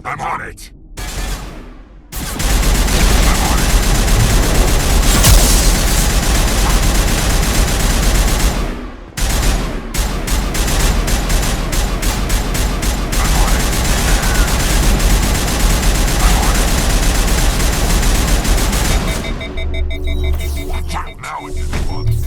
I'm on it. Watch out now into the woods.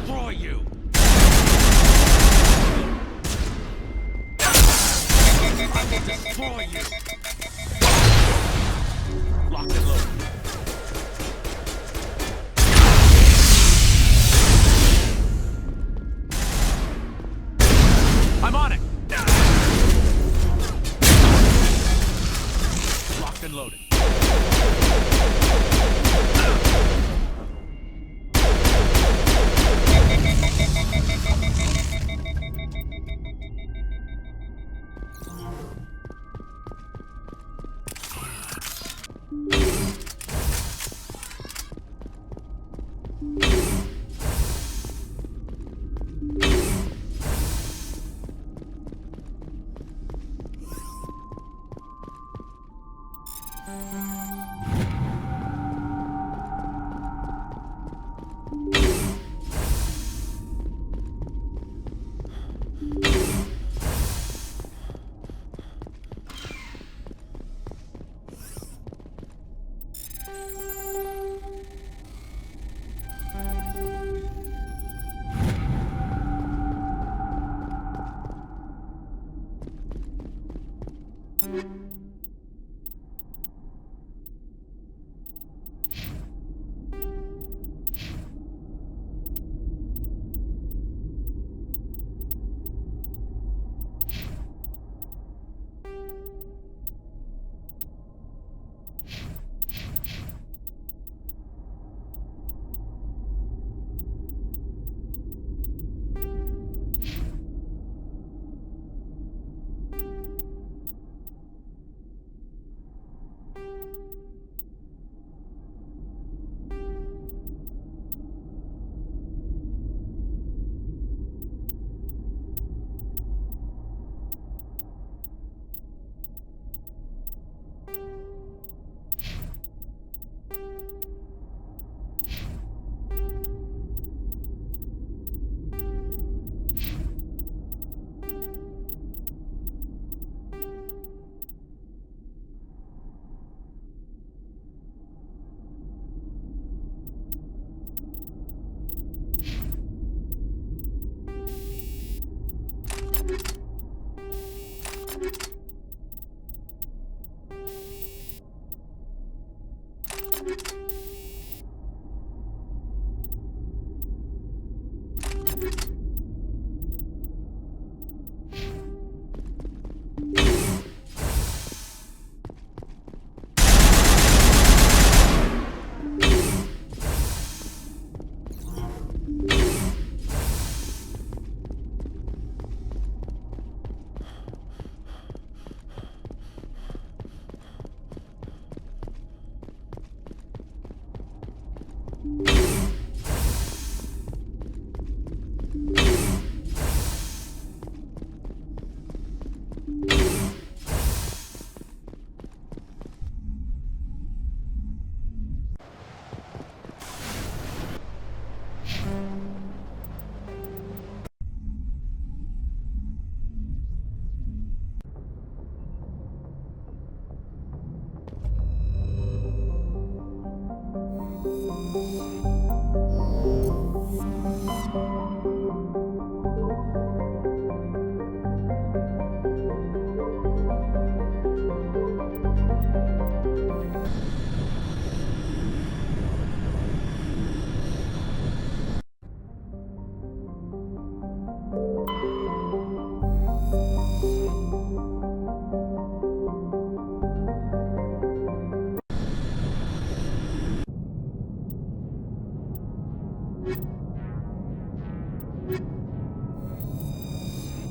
Destroy you! Locked and loaded. I'm on it! Locked and loaded.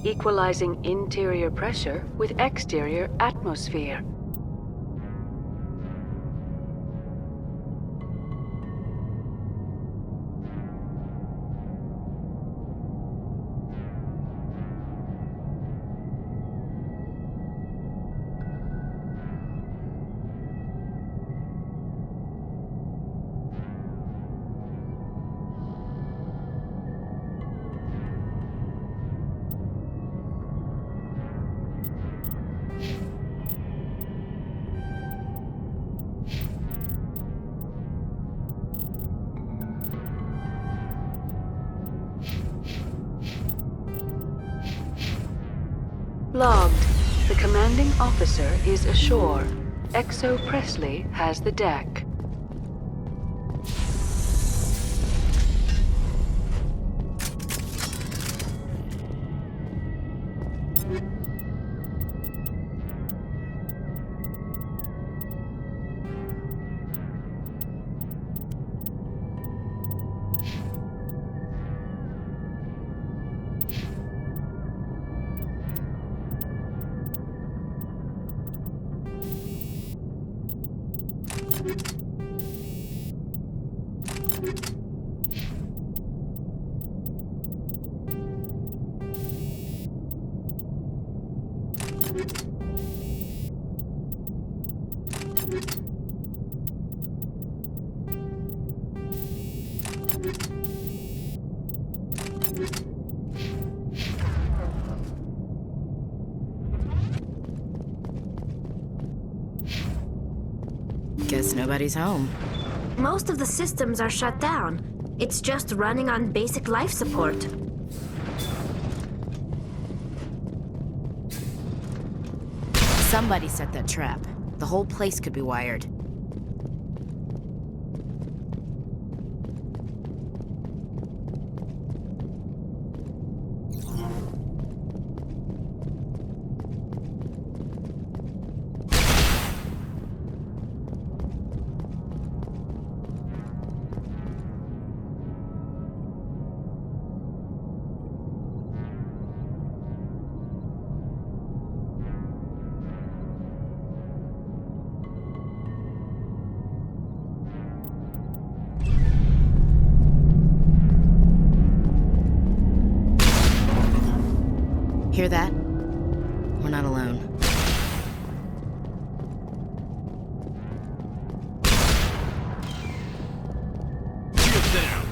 equalizing interior pressure with exterior atmosphere. Logged. The commanding officer is ashore. Exo Presley has the deck. Guess nobody's home. Most of the systems are shut down. It's just running on basic life support. Somebody set that trap. The whole place could be wired. Hear that? We're not alone. Get down.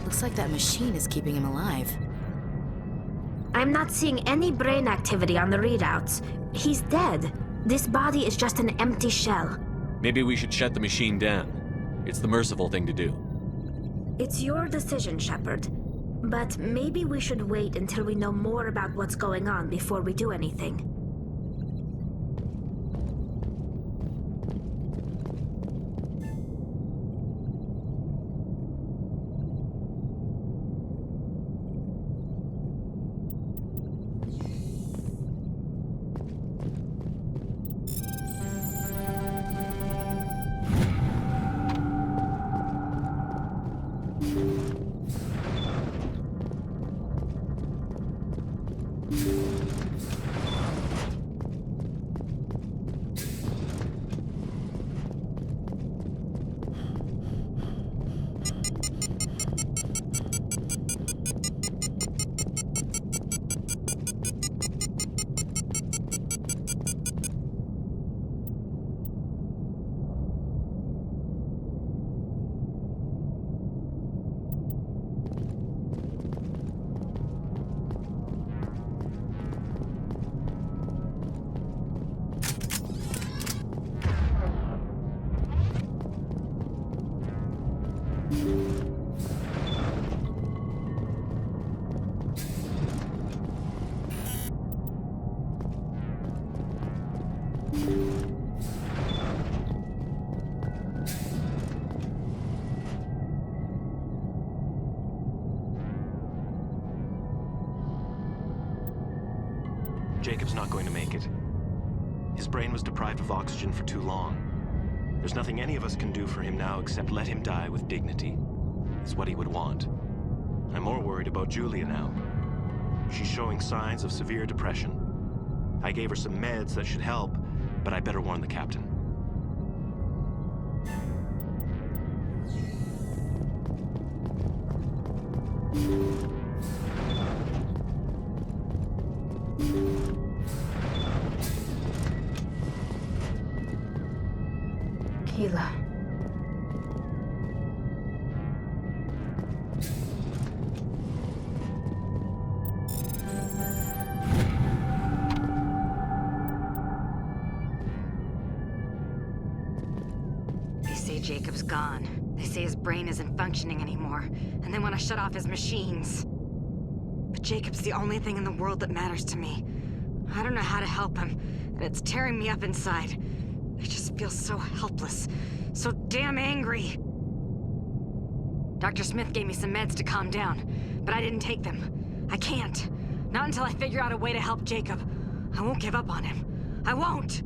Looks like that machine is keeping him alive. I'm not seeing any brain activity on the readouts. He's dead. This body is just an empty shell. Maybe we should shut the machine down. It's the merciful thing to do. It's your decision, Shepard. But maybe we should wait until we know more about what's going on before we do anything. Jacob's not going to make it. His brain was deprived of oxygen for too long. There's nothing any of us can do for him now except let him die with dignity. It's what he would want. I'm more worried about Julia now. She's showing signs of severe depression. I gave her some meds that should help, but I better warn the captain. Keela. They say Jacob's gone. They say his brain isn't functioning anymore, and they want to shut off his machines. But Jacob's the only thing in the world that matters to me. I don't know how to help him, and it's tearing me up inside. I just feel so helpless, so damn angry. Dr. Smith gave me some meds to calm down, but I didn't take them. I can't. Not until I figure out a way to help Jacob. I won't give up on him. I won't!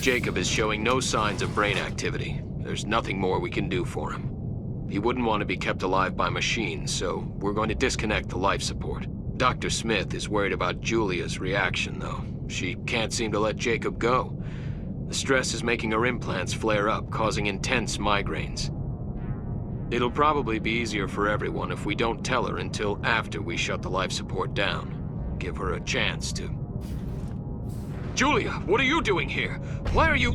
Jacob is showing no signs of brain activity. There's nothing more we can do for him. He wouldn't want to be kept alive by machines, so we're going to disconnect the life support. Dr. Smith is worried about Julia's reaction, though. She can't seem to let Jacob go. The stress is making her implants flare up, causing intense migraines. It'll probably be easier for everyone if we don't tell her until after we shut the life support down. Give her a chance to... Julia, what are you doing here? Why are you...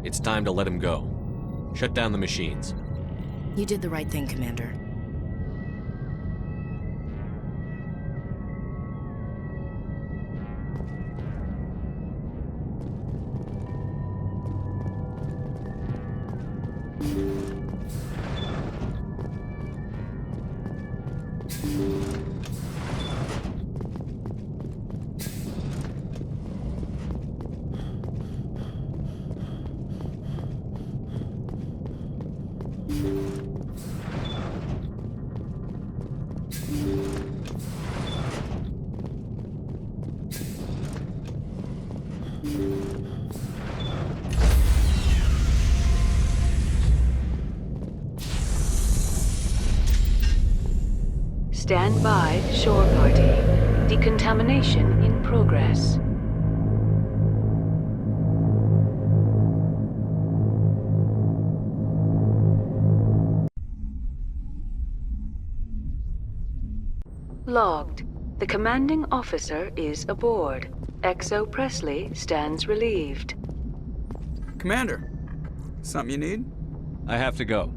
It's time to let him go. Shut down the machines. You did the right thing, Commander. Stand by, shore party. Decontamination in progress. Logged. The commanding officer is aboard. XO Presley stands relieved. Commander, something you need? I have to go.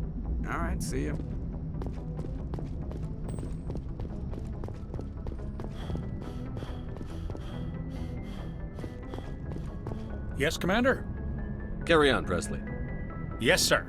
All right, see you. Yes, Commander? Carry on, Presley. Yes, sir.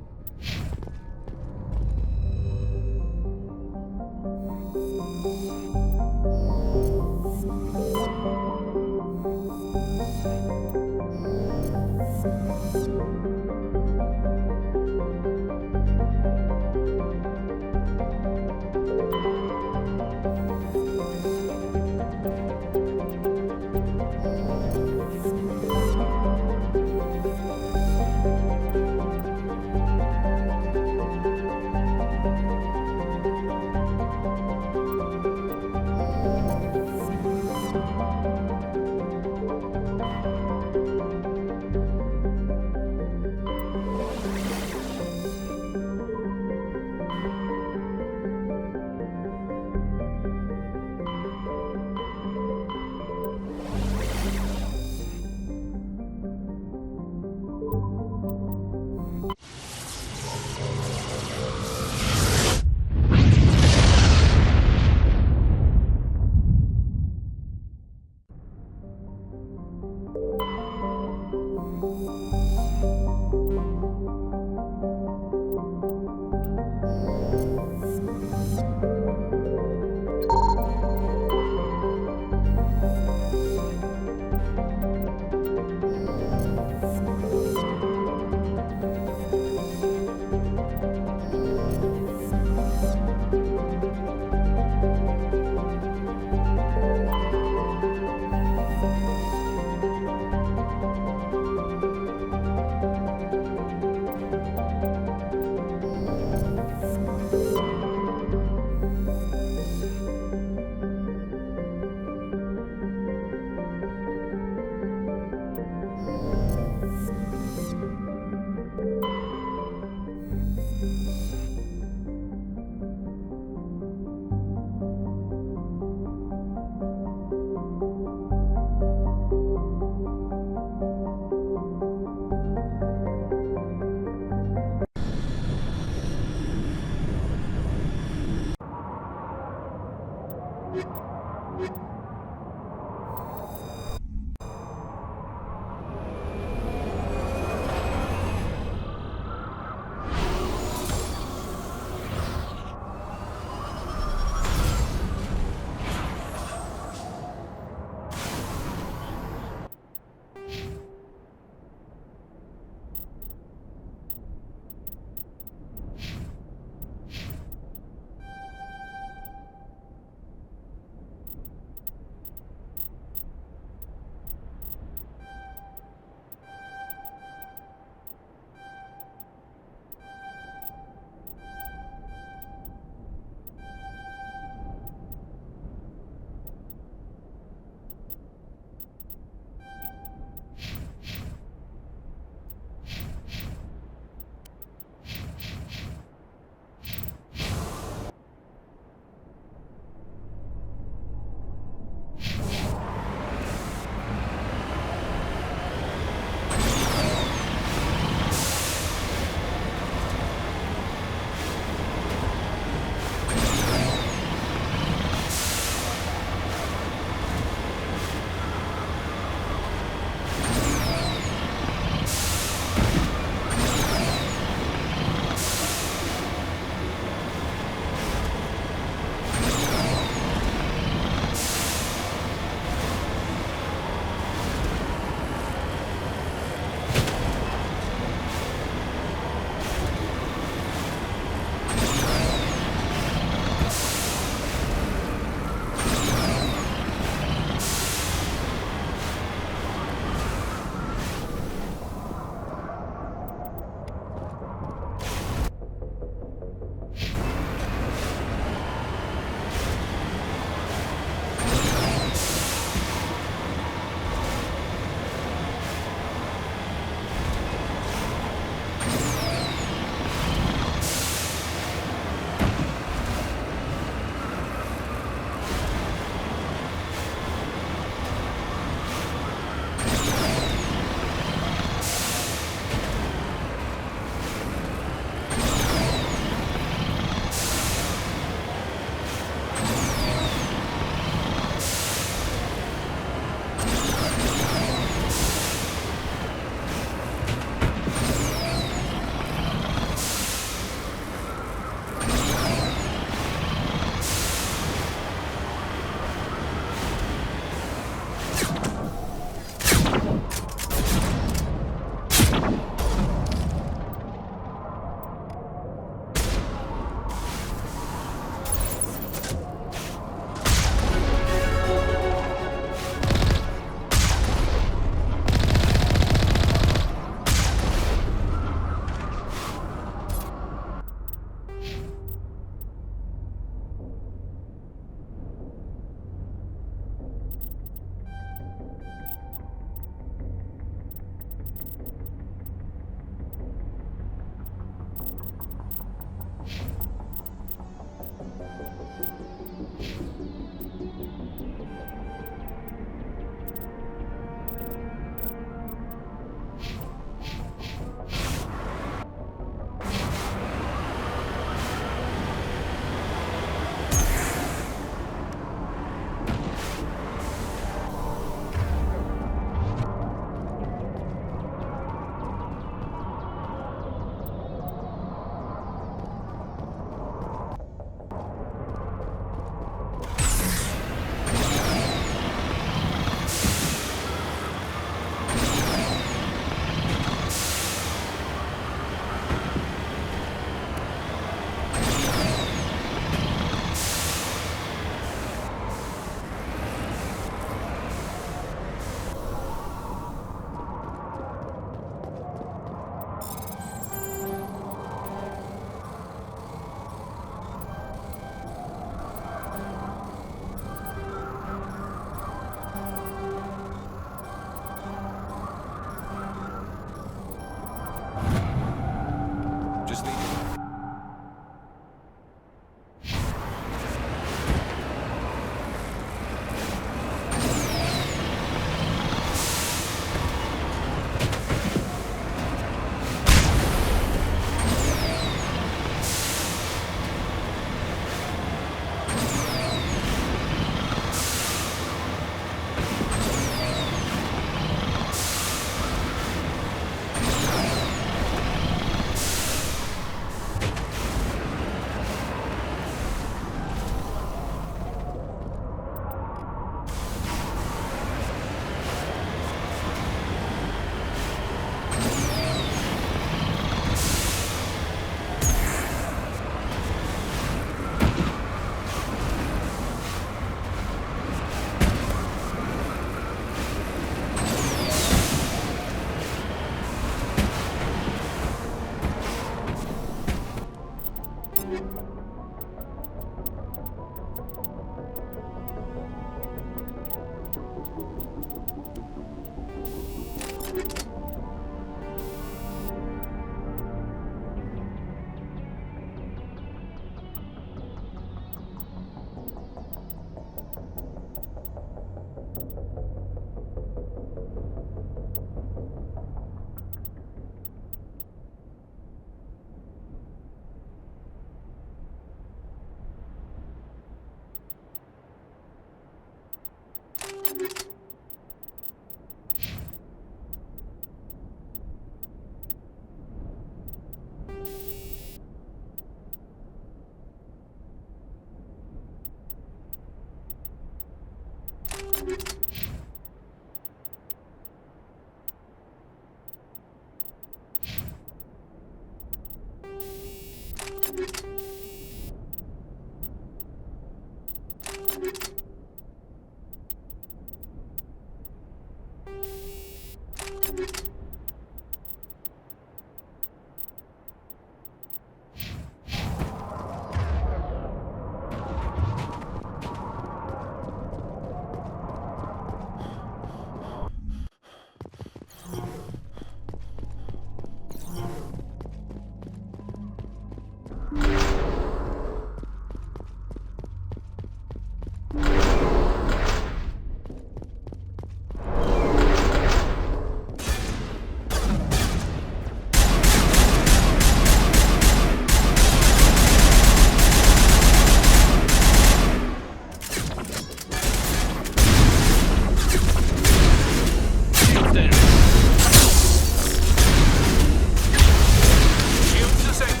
Shields disabled.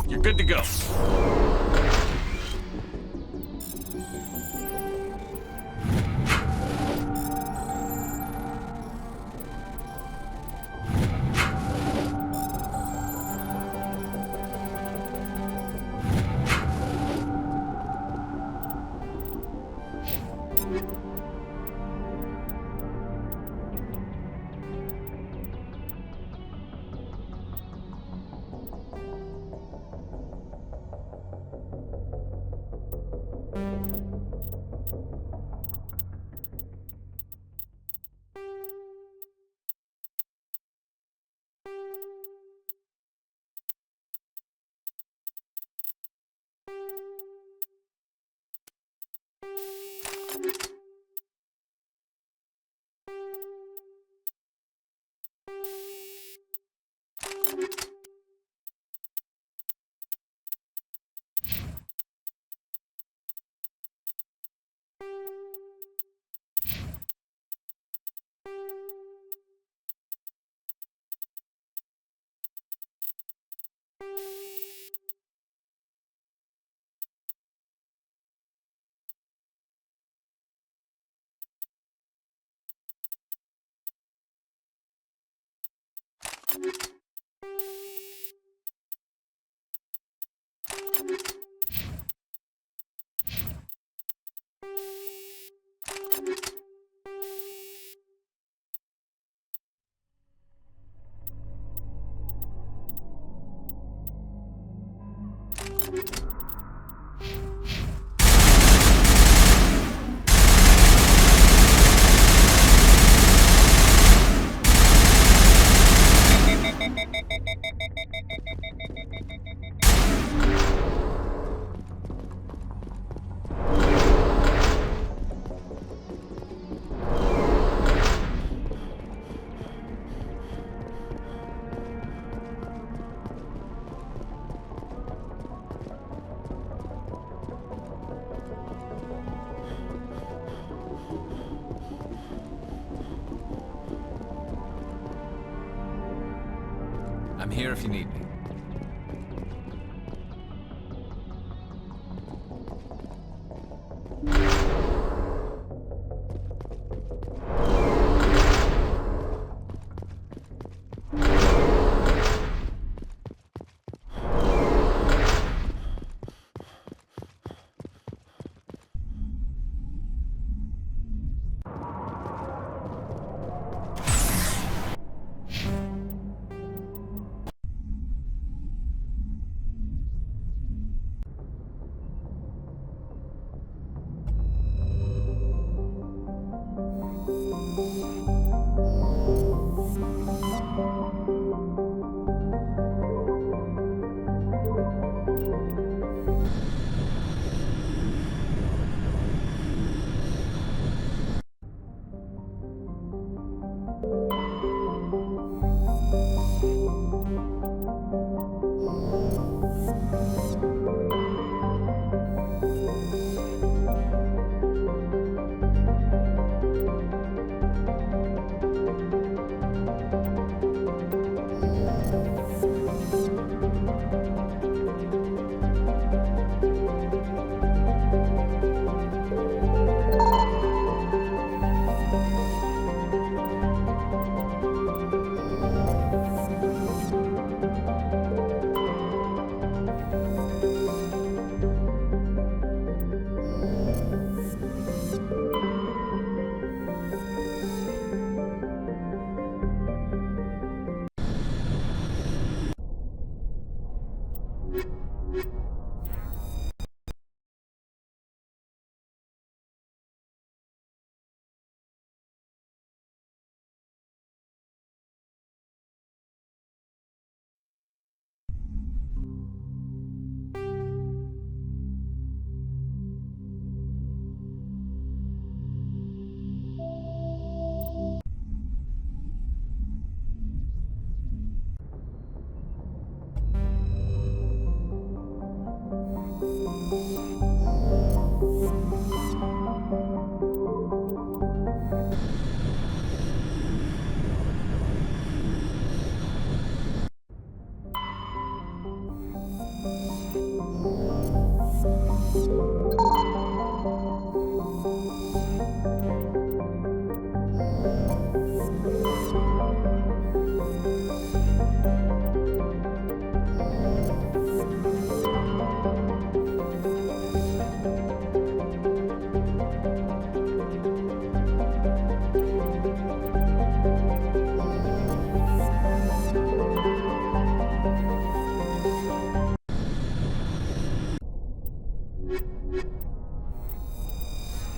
You're good to go. I'm here if you need me.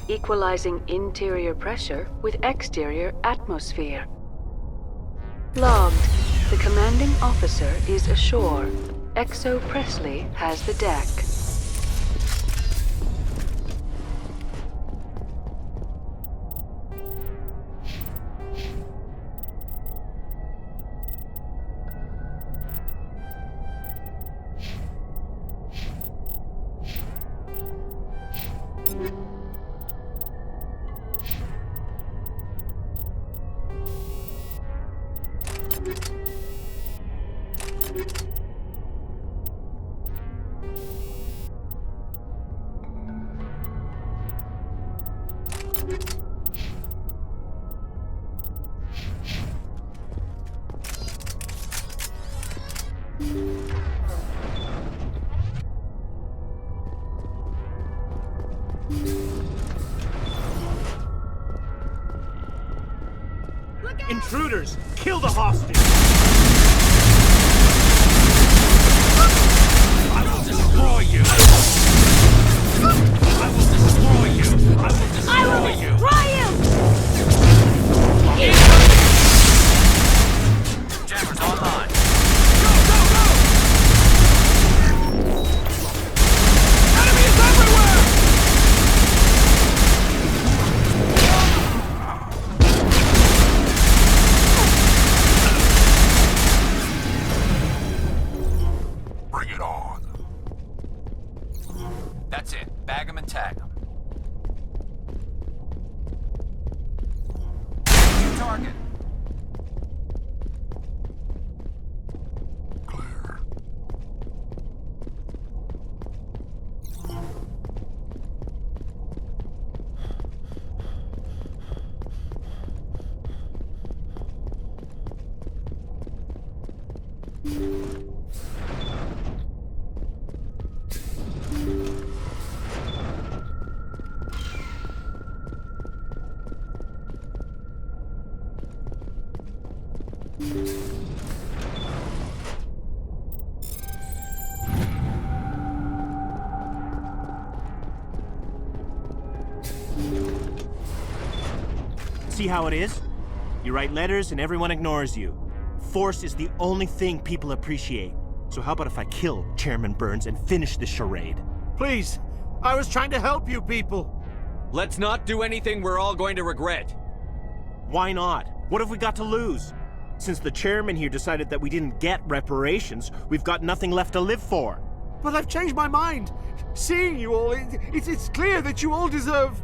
Equalizing interior pressure with exterior atmosphere. Logged. The commanding officer is ashore. Exo Presley has the deck. Intruders! Kill the hostage! I will destroy you! I will destroy you! I will destroy you! Jammers online! Go, go, go! Enemy is everywhere! Bring it on. That's it. Bag 'em and tag 'em. New target. Clear. See how it is? You write letters and everyone ignores you. Force is the only thing people appreciate. So how about if I kill Chairman Burns and finish this charade? Please, I was trying to help you people. Let's not do anything we're all going to regret. Why not? What have we got to lose? Since the chairman here decided that we didn't get reparations, we've got nothing left to live for. But I've changed my mind. Seeing you all, it's clear that you all deserve...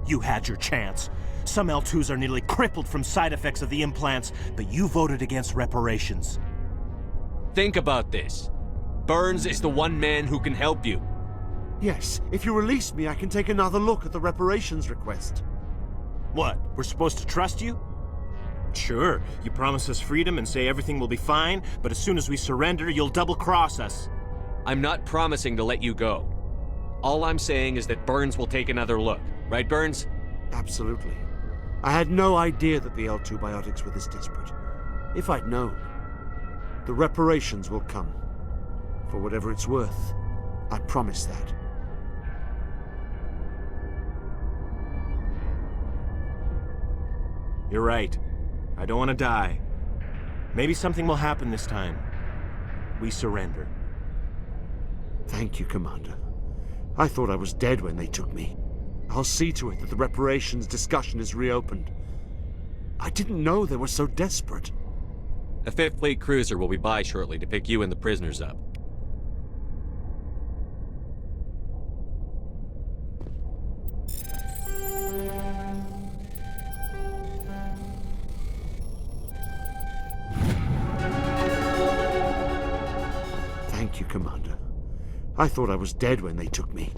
You had your chance. Some L2s are nearly crippled from side effects of the implants, but you voted against reparations. Think about this. Burns is the one man who can help you. Yes, if you release me, I can take another look at the reparations request. What, we're supposed to trust you? Sure, you promise us freedom and say everything will be fine, but as soon as we surrender, you'll double-cross us. I'm not promising to let you go. All I'm saying is that Burns will take another look. Right, Burns? Absolutely. I had no idea that the L2 biotics were this desperate. If I'd known, the reparations will come. For whatever it's worth, I promise that. You're right. I don't want to die. Maybe something will happen this time. We surrender. Thank you, Commander. I thought I was dead when they took me. I'll see to it that the reparations discussion is reopened. I didn't know they were so desperate. A 5th Fleet cruiser will be by shortly to pick you and the prisoners up. Thank you, Commander. I thought I was dead when they took me.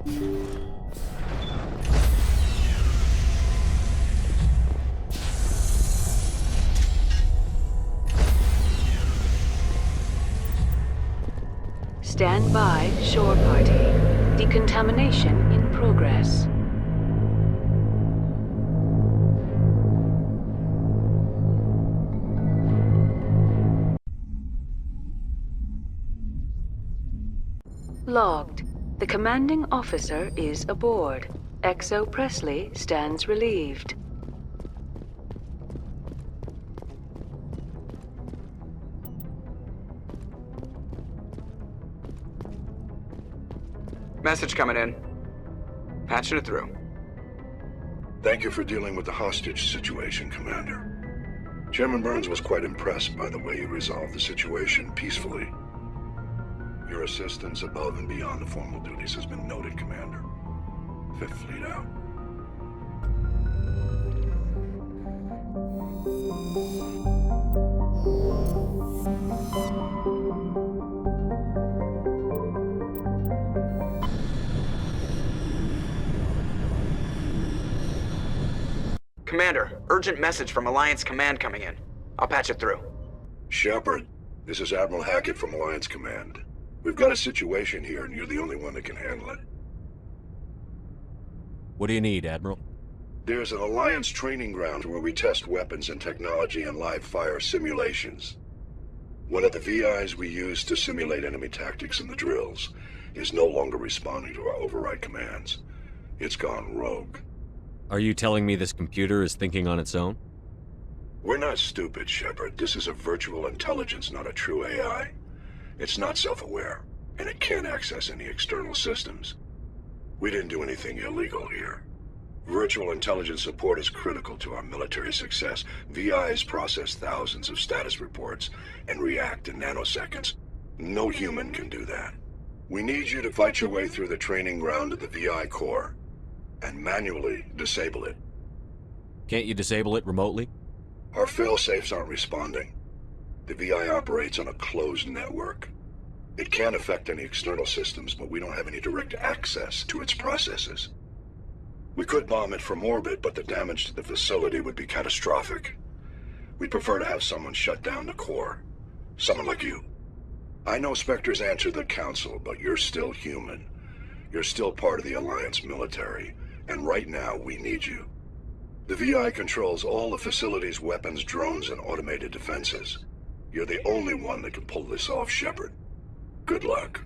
Stand by, shore party. Decontamination in progress. Logged. The commanding officer is aboard. XO Presley stands relieved. Message coming in. Patching it through. Thank you for dealing with the hostage situation, Commander. Chairman Burns was quite impressed by the way you resolved the situation peacefully. Your assistance above and beyond the formal duties has been noted, Commander. Fifth Fleet out. Commander, urgent message from Alliance Command coming in. I'll patch it through. Shepard, this is Admiral Hackett from Alliance Command. We've got a situation here, and you're the only one that can handle it. What do you need, Admiral? There's an Alliance training ground where we test weapons and technology in live-fire simulations. One of the VIs we use to simulate enemy tactics in the drills is no longer responding to our override commands. It's gone rogue. Are you telling me this computer is thinking on its own? We're not stupid, Shepard. This is a virtual intelligence, not a true AI. It's not self-aware, and it can't access any external systems. We didn't do anything illegal here. Virtual intelligence support is critical to our military success. VIs process thousands of status reports and react in nanoseconds. No human can do that. We need you to fight your way through the training ground of the VI core and manually disable it. Can't you disable it remotely? Our fail-safes aren't responding. The VI operates on a closed network. It can affect any external systems, but we don't have any direct access to its processes. We could bomb it from orbit, but the damage to the facility would be catastrophic. We'd prefer to have someone shut down the core. Someone like you. I know Spectres answer the Council, but you're still human. You're still part of the Alliance military, and right now we need you. The VI controls all the facility's weapons, drones, and automated defenses. You're the only one that can pull this off, Shepard. Good luck.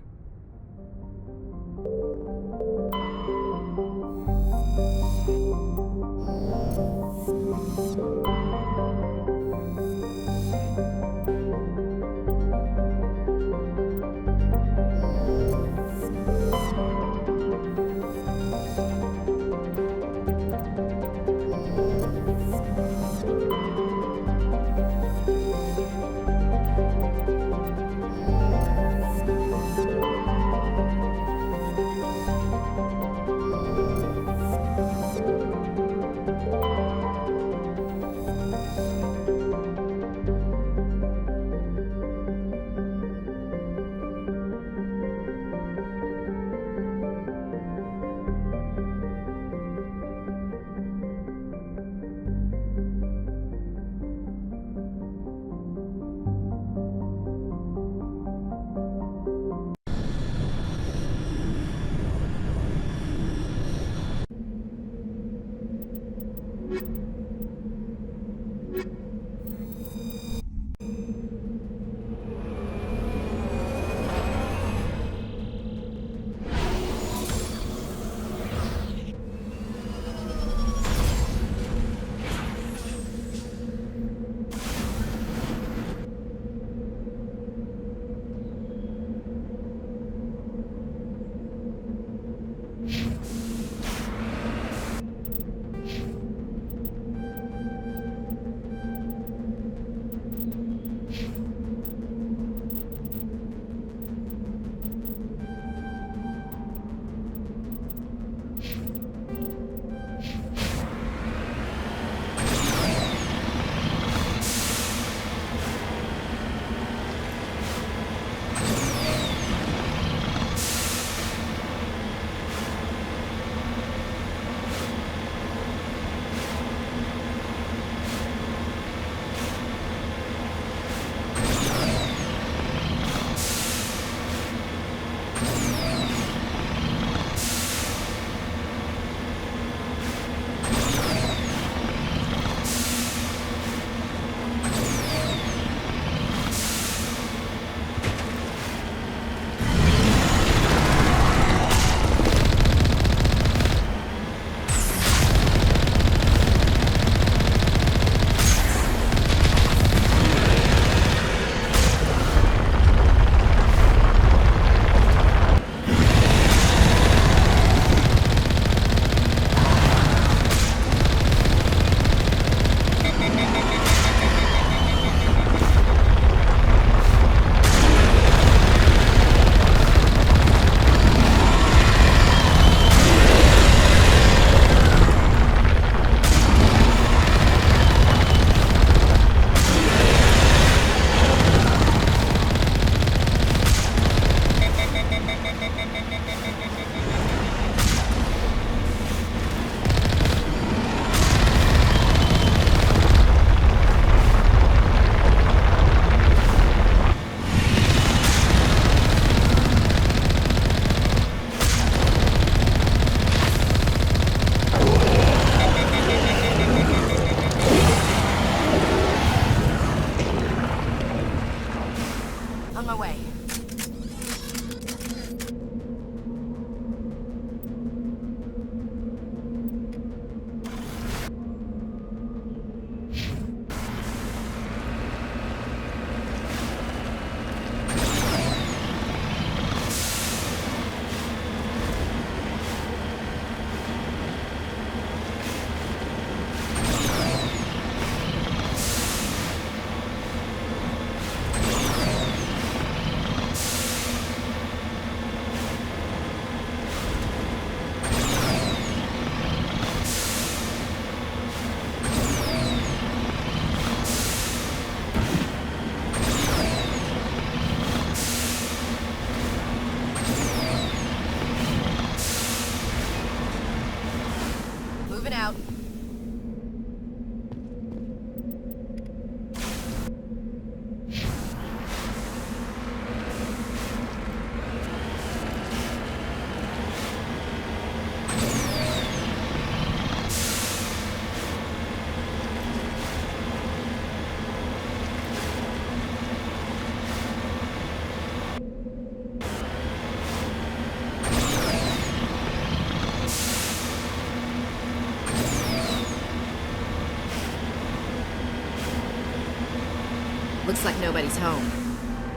Looks like nobody's home.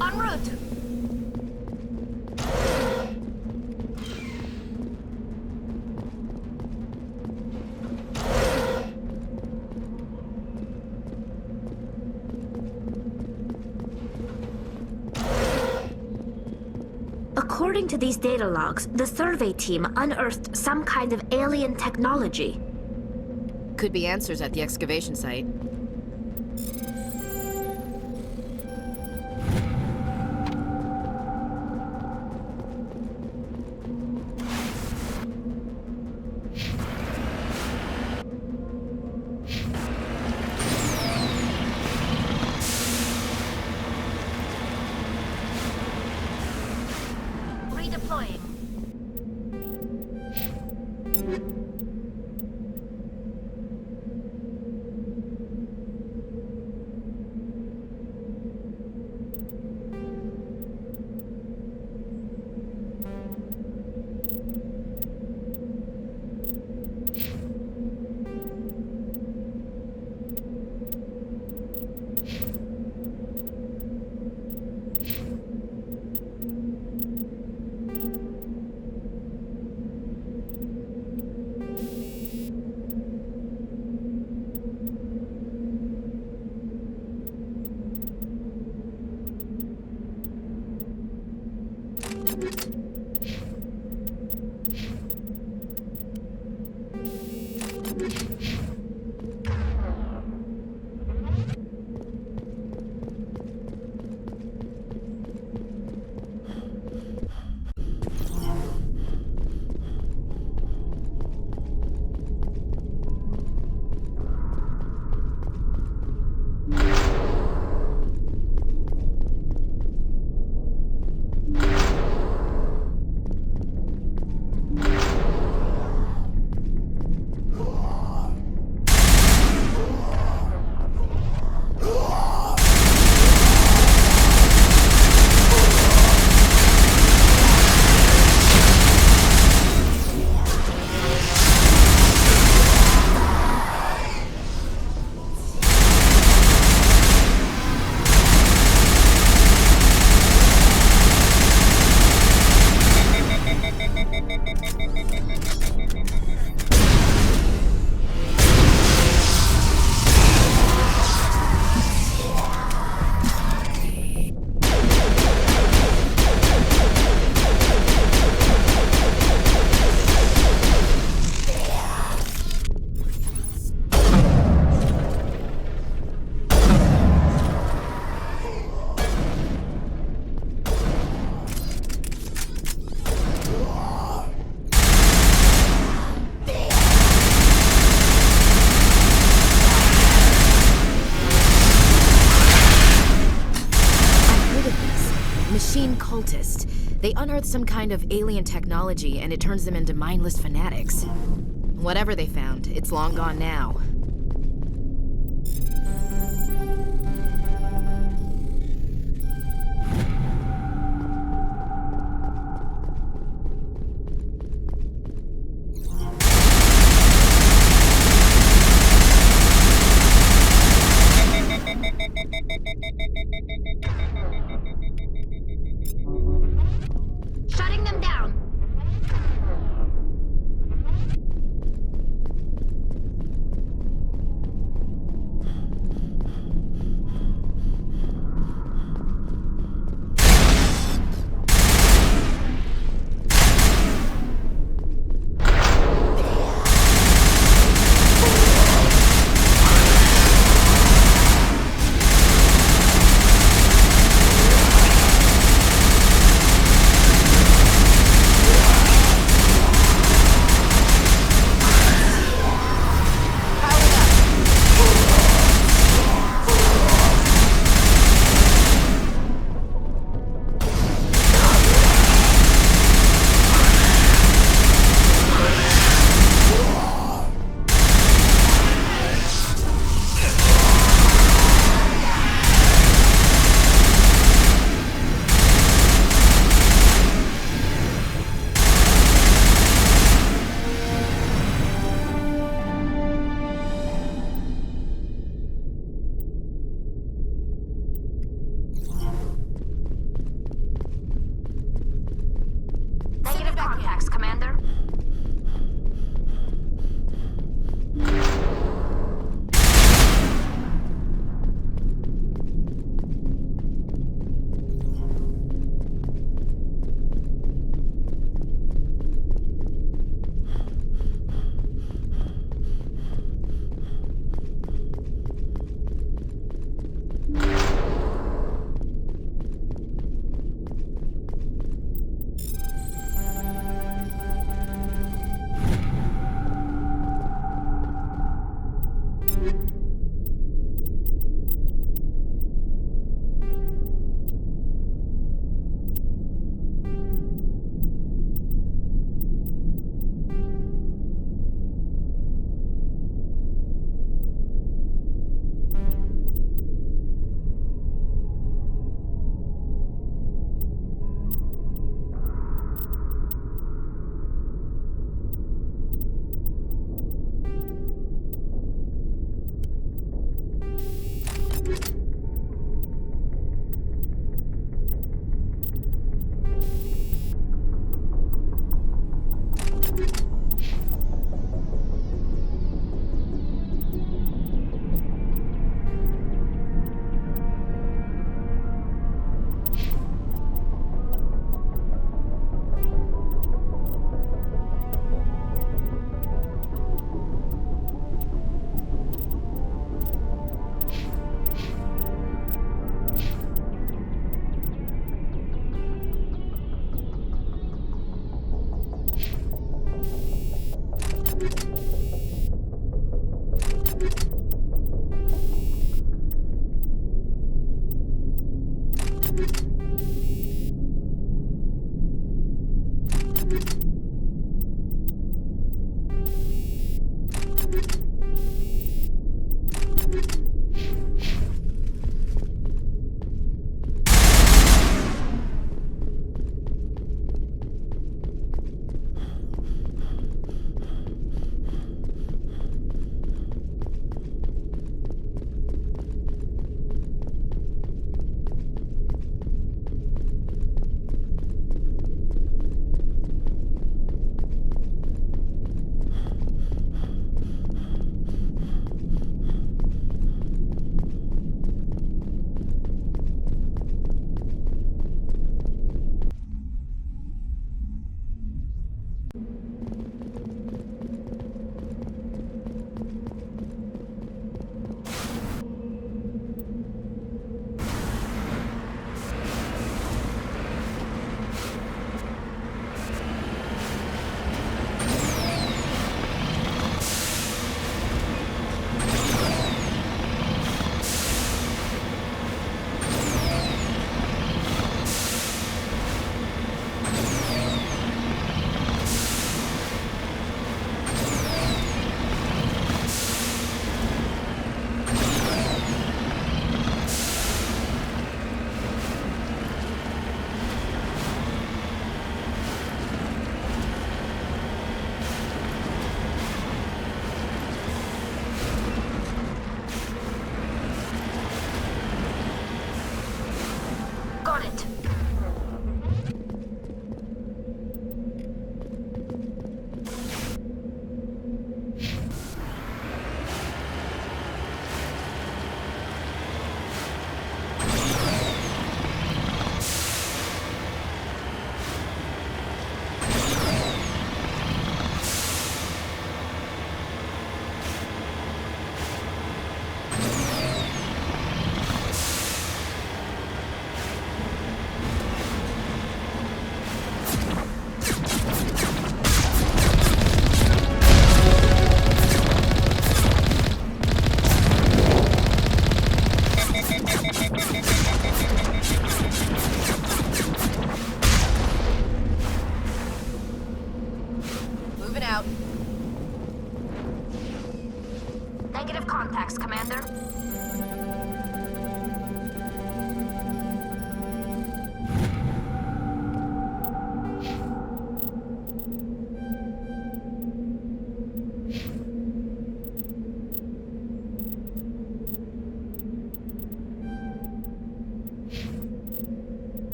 En route! According to these data logs, the survey team unearthed some kind of alien technology. Could be answers at the excavation site. Redeploying. Cultist. They unearth some kind of alien technology and it turns them into mindless fanatics. Whatever they found, it's long gone now. Shutting them down.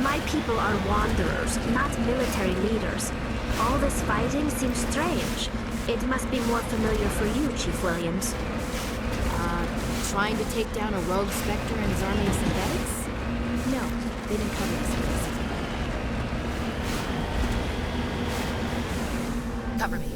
My people are wanderers, not military leaders. All this fighting seems strange. It must be more familiar for you, Chief Williams. Trying to take down a rogue Spectre and his army of synthetics? No, they didn't cover this place. Cover me.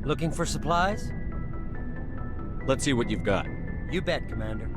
Looking for supplies? Let's see what you've got. You bet, Commander.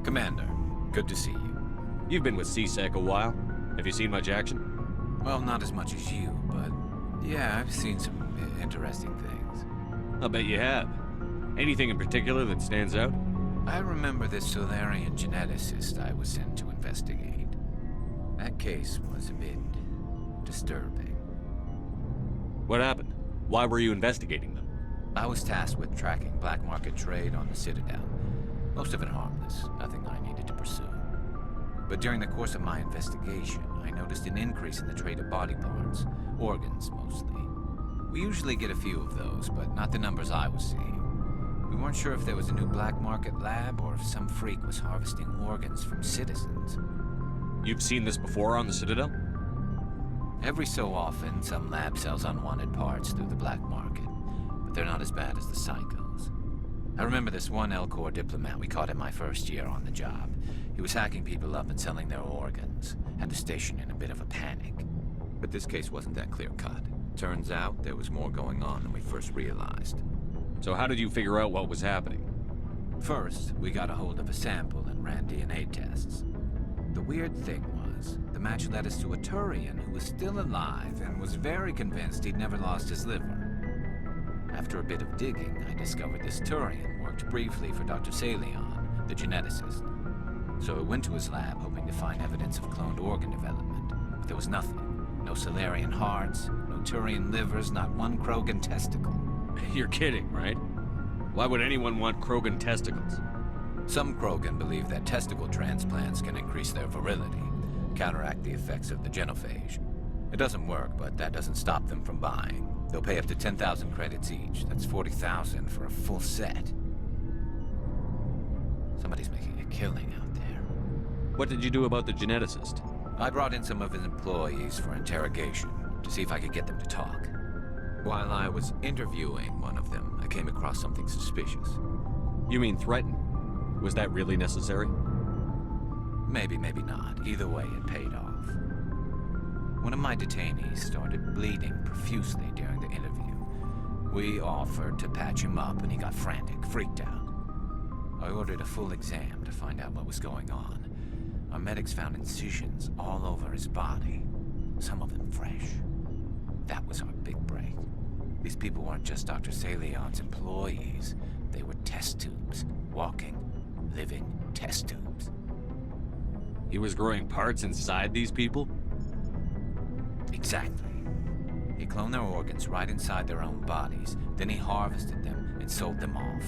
Commander, good to see you. You've been with C-Sec a while. Have you seen much action? Well, not as much as you, but yeah, I've seen some interesting things. I'll bet you have. Anything in particular that stands out? I remember this Solarian geneticist I was sent to investigate. That case was a bit disturbing. What happened? Why were you investigating them? I was tasked with tracking black market trade on the Citadel. Most of it harmless, nothing I needed to pursue. But during the course of my investigation, I noticed an increase in the trade of body parts, organs mostly. We usually get a few of those, but not the numbers I was seeing. We weren't sure if there was a new black market lab or if some freak was harvesting organs from citizens. You've seen this before on the Citadel? Every so often, some lab sells unwanted parts through the black market, but they're not as bad as the psychos. I remember this one Elcor diplomat we caught in my first year on the job. He was hacking people up and selling their organs, had the station in a bit of a panic. But this case wasn't that clear-cut. Turns out there was more going on than we first realized. So how did you figure out what was happening? First, we got a hold of a sample and ran DNA tests. The weird thing was, the match led us to a Turian who was still alive and was very convinced he'd never lost his liver. After a bit of digging, I discovered this Turian worked briefly for Dr. Salion, the geneticist. So I went to his lab hoping to find evidence of cloned organ development, but there was nothing. No Solarian hearts, no Turian livers, not one Krogan testicle. You're kidding, right? Why would anyone want Krogan testicles? Some Krogan believe that testicle transplants can increase their virility, counteract the effects of the genophage. It doesn't work, but that doesn't stop them from buying. They'll pay up to 10,000 credits each. That's 40,000 for a full set. Somebody's making a killing out there. What did you do about the geneticist? I brought in some of his employees for interrogation, to see if I could get them to talk. While I was interviewing one of them, I came across something suspicious. You mean threaten? Was that really necessary? Maybe, maybe not. Either way, it paid off. One of my detainees started bleeding profusely during the interview. We offered to patch him up, and he got frantic, freaked out. I ordered a full exam to find out what was going on. Our medics found incisions all over his body, some of them fresh. That was our big break. These people weren't just Dr. Salion's employees. They were test tubes. Walking, living test tubes. He was growing parts inside these people? Exactly. He cloned their organs right inside their own bodies. Then he harvested them and sold them off.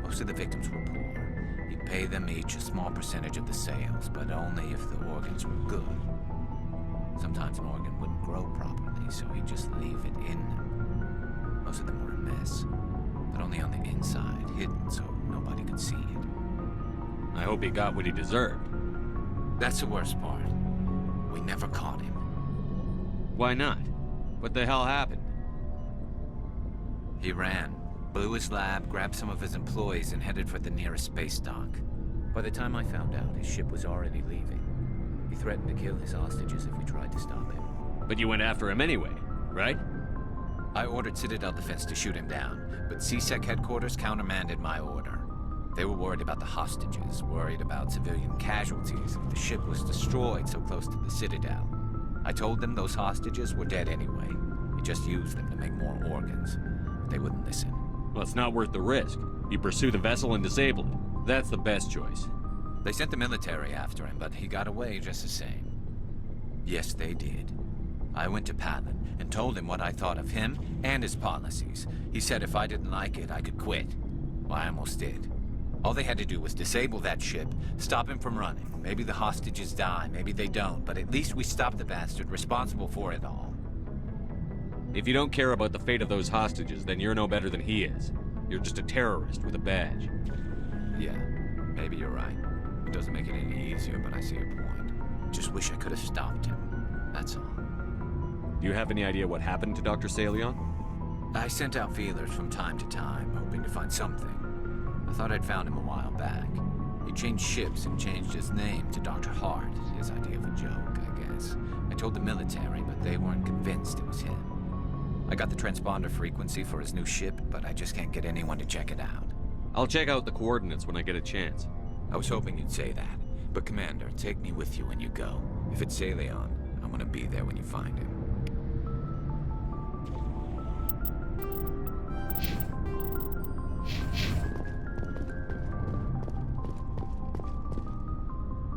Most of the victims were poor. He'd pay them each a small percentage of the sales, but only if the organs were good. Sometimes an organ wouldn't grow properly, so he'd just leave it in them. Most of them were a mess, but only on the inside, hidden so nobody could see it. I hope he got what he deserved. That's the worst part. We never caught him. Why not? What the hell happened? He ran, blew his lab, grabbed some of his employees, and headed for the nearest space dock. By the time I found out, his ship was already leaving. He threatened to kill his hostages if we tried to stop him. But you went after him anyway, right? I ordered Citadel Defense to shoot him down, but CSEC headquarters countermanded my order. They were worried about the hostages, worried about civilian casualties if the ship was destroyed so close to the Citadel. I told them those hostages were dead anyway. He just used them to make more organs. But they wouldn't listen. Well, it's not worth the risk. You pursue the vessel and disable it. That's the best choice. They sent the military after him, but he got away just the same. Yes, they did. I went to Palin and told him what I thought of him and his policies. He said if I didn't like it, I could quit. Well, I almost did. All they had to do was disable that ship, stop him from running. Maybe the hostages die, maybe they don't, but at least we stopped the bastard responsible for it all. If you don't care about the fate of those hostages, then you're no better than he is. You're just a terrorist with a badge. Yeah, maybe you're right. It doesn't make it any easier, but I see your point. Just wish I could have stopped him. That's all. Do you have any idea what happened to Dr. Salion? I sent out feelers from time to time, hoping to find something. I thought I'd found him a while back. He changed ships and changed his name to Dr. Hart, his idea of a joke, I guess. I told the military, but they weren't convinced it was him. I got the transponder frequency for his new ship, but I just can't get anyone to check it out. I'll check out the coordinates when I get a chance. I was hoping you'd say that. But Commander, take me with you when you go. If it's Salion, I'm gonna be there when you find him.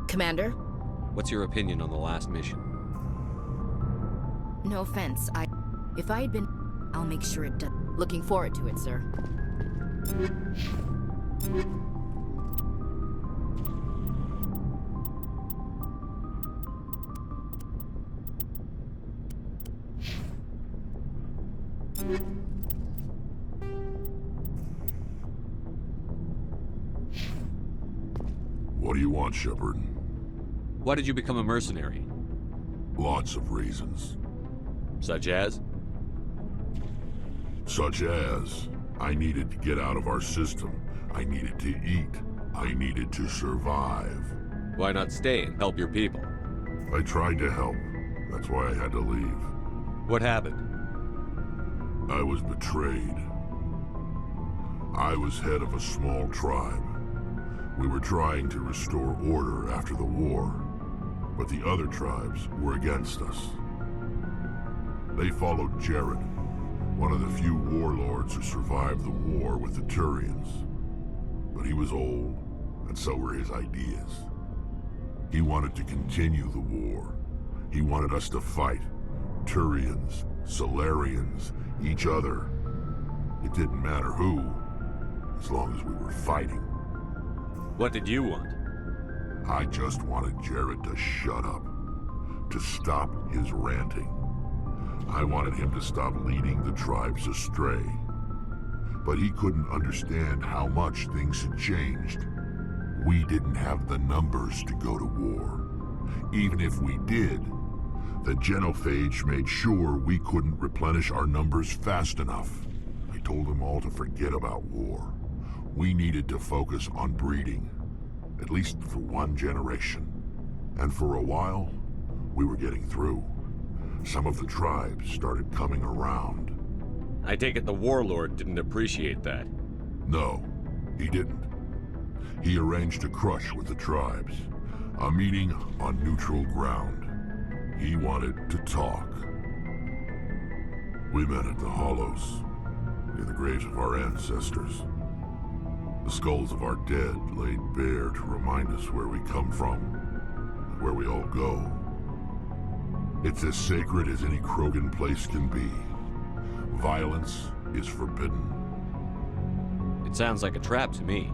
Commander? What's your opinion on the last mission? No offense, if I had been... I'll make sure it does. Looking forward to it, sir. What do you want, Shepard? Why did you become a mercenary? Lots of reasons. Such as? Such as, I needed to get out of our system. I needed to eat. I needed to survive. Why not stay and help your people? I tried to help. That's why I had to leave. What happened? I was betrayed. I was head of a small tribe. We were trying to restore order after the war, but the other tribes were against us. They followed Jared, one of the few warlords who survived the war with the Turians. But he was old, and so were his ideas. He wanted to continue the war. He wanted us to fight. Turians, Solarians, each other. It didn't matter who, as long as we were fighting. What did you want? I just wanted Jared to shut up, to stop his ranting. I wanted him to stop leading the tribes astray. But he couldn't understand how much things had changed. We didn't have the numbers to go to war. Even if we did, the genophage made sure we couldn't replenish our numbers fast enough. I told them all to forget about war. We needed to focus on breeding, at least for one generation. And for a while, we were getting through. Some of the tribes started coming around. I take it the Warlord didn't appreciate that. No, he didn't. He arranged a crush with the tribes. A meeting on neutral ground. He wanted to talk. We met at the Hollows, near the graves of our ancestors. The skulls of our dead laid bare to remind us where we come from, and where we all go. It's as sacred as any Krogan place can be. Violence is forbidden. It sounds like a trap to me.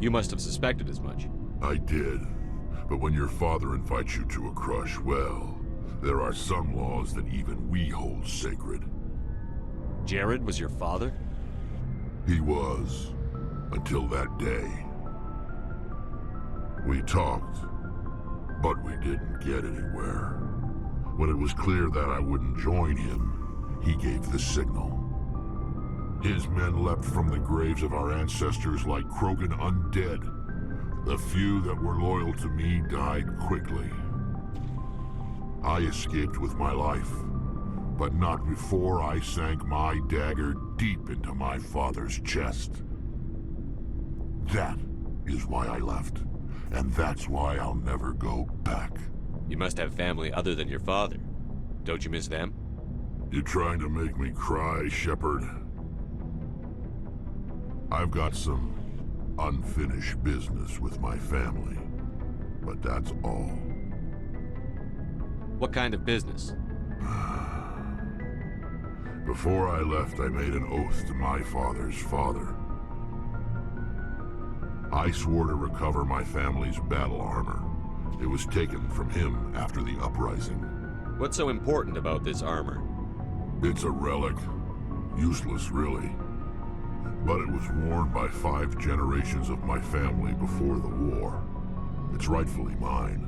You must have suspected as much. I did. But when your father invites you to a crush, well, there are some laws that even we hold sacred. Jared was your father? He was. Until that day. We talked, but we didn't get anywhere. When it was clear that I wouldn't join him, he gave the signal. His men leapt from the graves of our ancestors like Krogan undead. The few that were loyal to me died quickly. I escaped with my life, but not before I sank my dagger deep into my father's chest. That is why I left, and that's why I'll never go back. You must have family other than your father. Don't you miss them? You trying to make me cry, Shepard? I've got some unfinished business with my family, but that's all. What kind of business? Before I left, I made an oath to my father's father. I swore to recover my family's battle armor. It was taken from him after the uprising. What's so important about this armor? It's a relic. Useless, really. But it was worn by 5 generations of my family before the war. It's rightfully mine.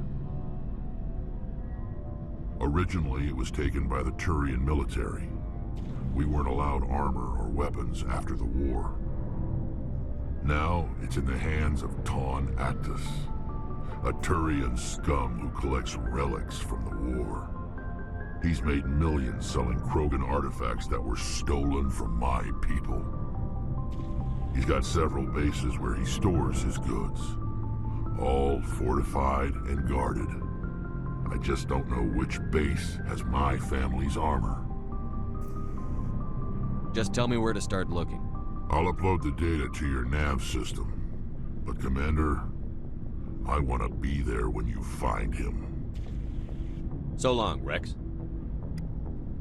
Originally, it was taken by the Turian military. We weren't allowed armor or weapons after the war. Now, it's in the hands of Taun Actus, a Turian scum who collects relics from the war. He's made millions selling Krogan artifacts that were stolen from my people. He's got several bases where he stores his goods, all fortified and guarded. I just don't know which base has my family's armor. Just tell me where to start looking. I'll upload the data to your nav system. But Commander, I want to be there when you find him. So long, Rex.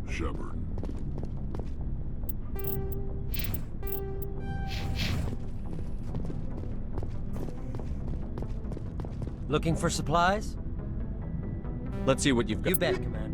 Shepard. Looking for supplies? Let's see what you've got. You bet, Commander.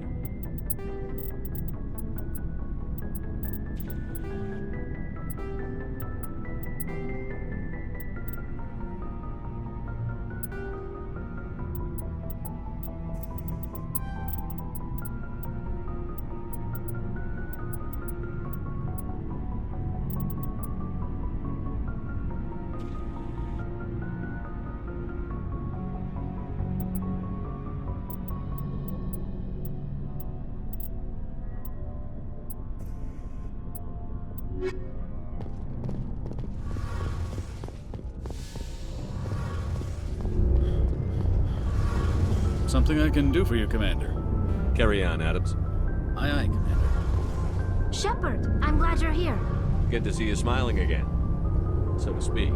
Something I can do for you, Commander. Carry on, Adams. Aye, aye, Commander. Shepard, I'm glad you're here. Good to see you smiling again, so to speak.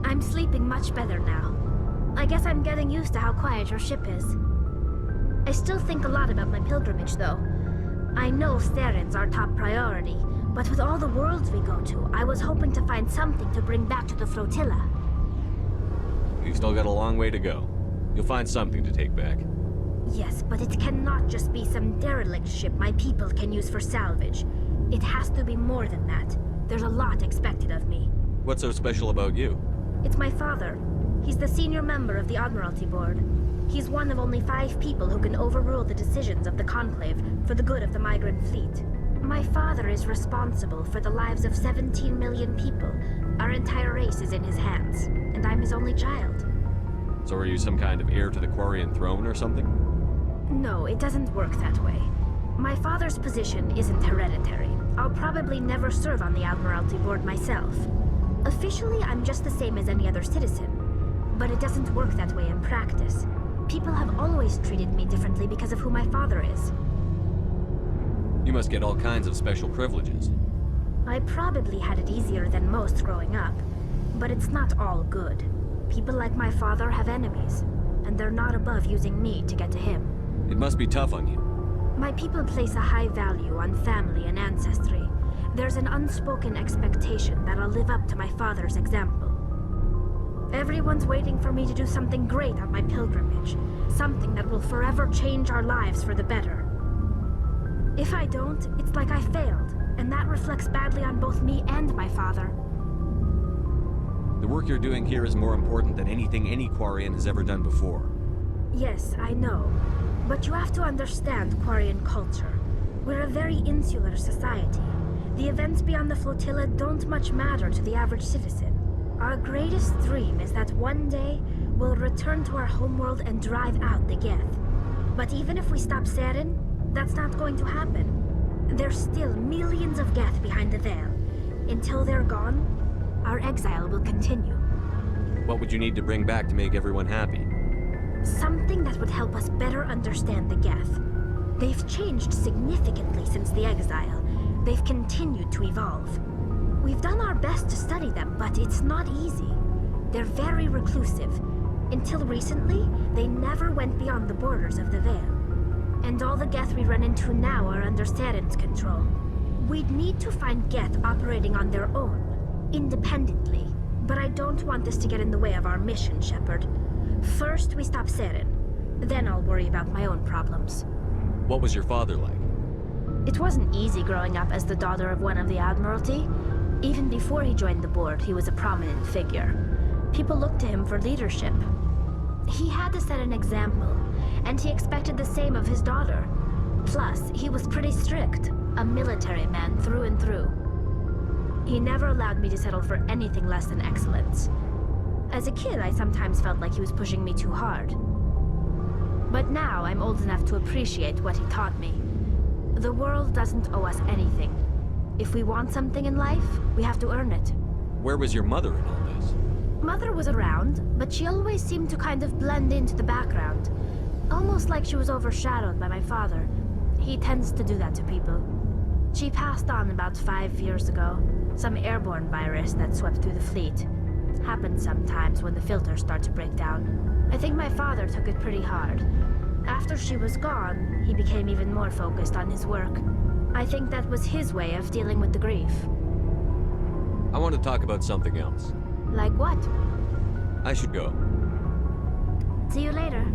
I'm sleeping much better now. I guess I'm getting used to how quiet your ship is. I still think a lot about my pilgrimage, though. I know Steren's our top priority, but with all the worlds we go to, I was hoping to find something to bring back to the flotilla. We've still got a long way to go. You'll find something to take back. Yes, but it cannot just be some derelict ship my people can use for salvage. It has to be more than that. There's a lot expected of me. What's so special about you? It's my father. He's the senior member of the Admiralty Board. He's one of only 5 people who can overrule the decisions of the Conclave for the good of the migrant fleet. My father is responsible for the lives of 17 million people. Our entire race is in his hands, and I'm his only child. So are you some kind of heir to the Quarian throne or something? No, it doesn't work that way. My father's position isn't hereditary. I'll probably never serve on the Admiralty Board myself. Officially, I'm just the same as any other citizen. But it doesn't work that way in practice. People have always treated me differently because of who my father is. You must get all kinds of special privileges. I probably had it easier than most growing up, but it's not all good. People like my father have enemies, and they're not above using me to get to him. It must be tough on you. My people place a high value on family and ancestry. There's an unspoken expectation that I'll live up to my father's example. Everyone's waiting for me to do something great on my pilgrimage, something that will forever change our lives for the better. If I don't, it's like I failed, and that reflects badly on both me and my father. The work you're doing here is more important than anything any Quarian has ever done before. Yes, I know. But you have to understand Quarian culture. We're a very insular society. The events beyond the flotilla don't much matter to the average citizen. Our greatest dream is that one day we'll return to our homeworld and drive out the Geth. But even if we stop Saren, that's not going to happen. There's still millions of Geth behind the veil. Until they're gone, our exile will continue. What would you need to bring back to make everyone happy? Something that would help us better understand the Geth. They've changed significantly since the exile. They've continued to evolve. We've done our best to study them, but it's not easy. They're very reclusive. Until recently, they never went beyond the borders of the Veil. And all the Geth we run into now are under Saren's control. We'd need to find Geth operating on their own, independently. But I don't want this to get in the way of our mission, Shepard. First, we stop Saren. Then I'll worry about my own problems. What was your father like? It wasn't easy growing up as the daughter of one of the Admiralty. Even before he joined the board, he was a prominent figure. People looked to him for leadership. He had to set an example, and he expected the same of his daughter. Plus, he was pretty strict, a military man through and through. He never allowed me to settle for anything less than excellence. As a kid, I sometimes felt like he was pushing me too hard. But now I'm old enough to appreciate what he taught me. The world doesn't owe us anything. If we want something in life, we have to earn it. Where was your mother in all this? Mother was around, but she always seemed to kind of blend into the background. Almost like she was overshadowed by my father. He tends to do that to people. She passed on about 5 years ago. Some airborne virus that swept through the fleet. Happens sometimes when the filters start to break down. I think my father took it pretty hard. After she was gone, he became even more focused on his work. I think that was his way of dealing with the grief. I want to talk about something else. Like what? I should go. See you later.